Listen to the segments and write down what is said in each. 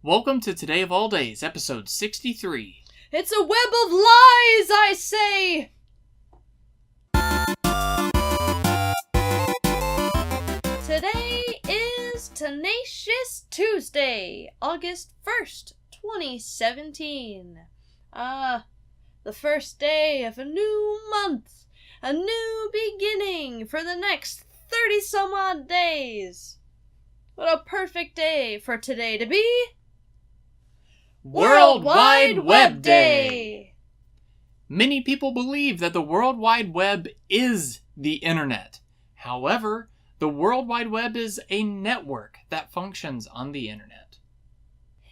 Welcome to Today of All Days, episode 63. It's a web of lies, I say! Today is Tenacious Tuesday, August 1st, 2017. The first day of a new month, a new beginning for the next 30-some-odd days. What a perfect day for today to be World Wide Web Day! Many people believe that the World Wide Web is the internet. However, the World Wide Web is a network that functions on the internet.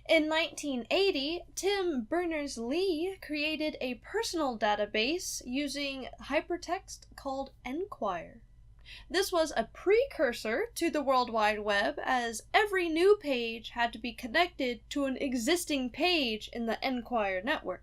In 1980, Tim Berners-Lee created a personal database using hypertext called Enquire. This was a precursor to the World Wide Web, as every new page had to be connected to an existing page in the Enquire network.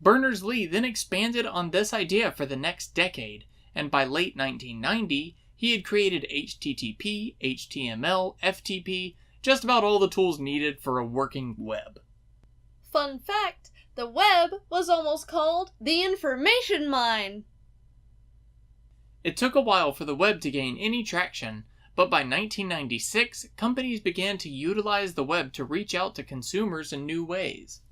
Berners-Lee then expanded on this idea for the next decade, and by late 1990, he had created HTTP, HTML, FTP, just about all the tools needed for a working web. Fun fact, the web was almost called the information mine. It took a while for the web to gain any traction, but by 1996, companies began to utilize the web to reach out to consumers in new ways.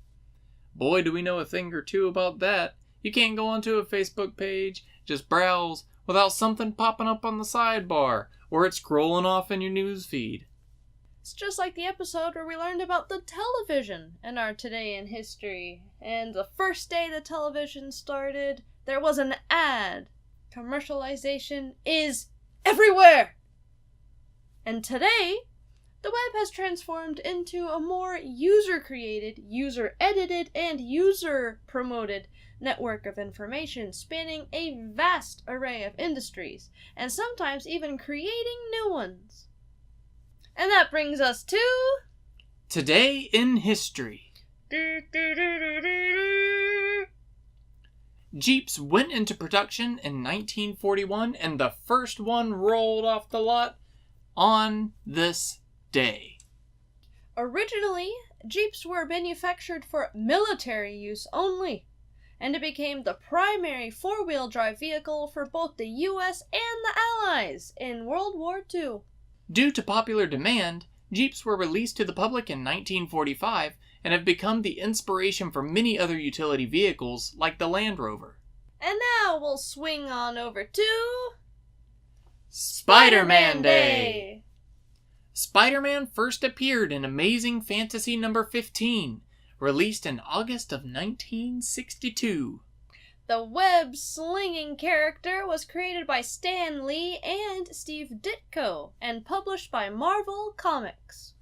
Boy, do we know a thing or two about that. You can't go onto a Facebook page, just browse, without something popping up on the sidebar, or it's scrolling off in your news feed. It's just like the episode where we learned about the television in our Today in History. And the first day the television started, there was an ad. Commercialization is everywhere! And today, the web has transformed into a more user-created, user-edited, and user-promoted network of information spanning a vast array of industries, and sometimes even creating new ones. And that brings us to Today in History. Jeeps went into production in 1941, and the first one rolled off the lot on this day. Originally, Jeeps were manufactured for military use only, and it became the primary four-wheel drive vehicle for both the US and the Allies in World War II. Due to popular demand, Jeeps were released to the public in 1945 and have become the inspiration for many other utility vehicles like the Land Rover. And now we'll swing on over to SpiderMan Day! Spider-Man first appeared in Amazing Fantasy number 15, released in August of 1962. The web-slinging character was created by Stan Lee and Steve Ditko and published by Marvel Comics.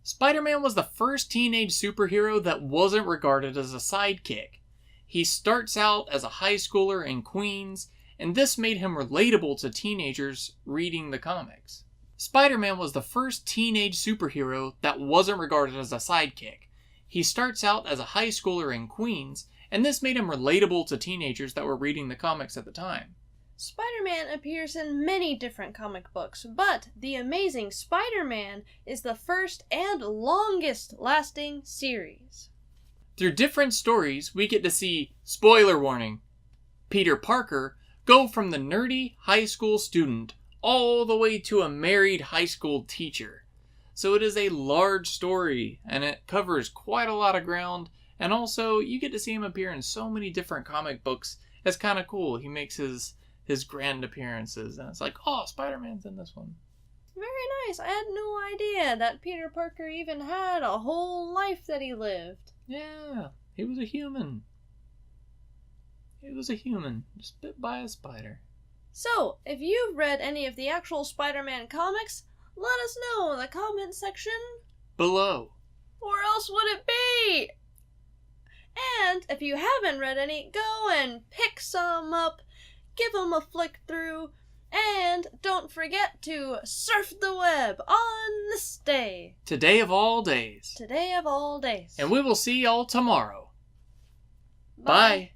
Spider-Man was the first teenage superhero that wasn't regarded as a sidekick. He starts out as a high schooler in Queens, and this made him relatable to teenagers reading the comics. Spider-Man was the first teenage superhero that wasn't regarded as a sidekick. He starts out as a high schooler in Queens, and this made him relatable to teenagers that were reading the comics at the time. Spider-Man appears in many different comic books, but The Amazing Spider-Man is the first and longest-lasting series. Through different stories, we get to see, spoiler warning, Peter Parker go from the nerdy high school student all the way to a married high school teacher. So it is a large story, and it covers quite a lot of ground, and also you get to see him appear in so many different comic books. It's kind of cool. He makes his grand appearances, and it's like, oh, Spider-Man's in this one. Very nice. I had no idea that Peter Parker even had a whole life that he lived. Yeah, he was a human. He was a human, just bit by a spider. So, if you've read any of the actual Spider-Man comics, let us know in the comment section below. Or else would it be? And if you haven't read any, go and pick some up, give them a flick through, and don't forget to surf the web on this day. Today of all days. Today of all days. And we will see y'all tomorrow. Bye. Bye.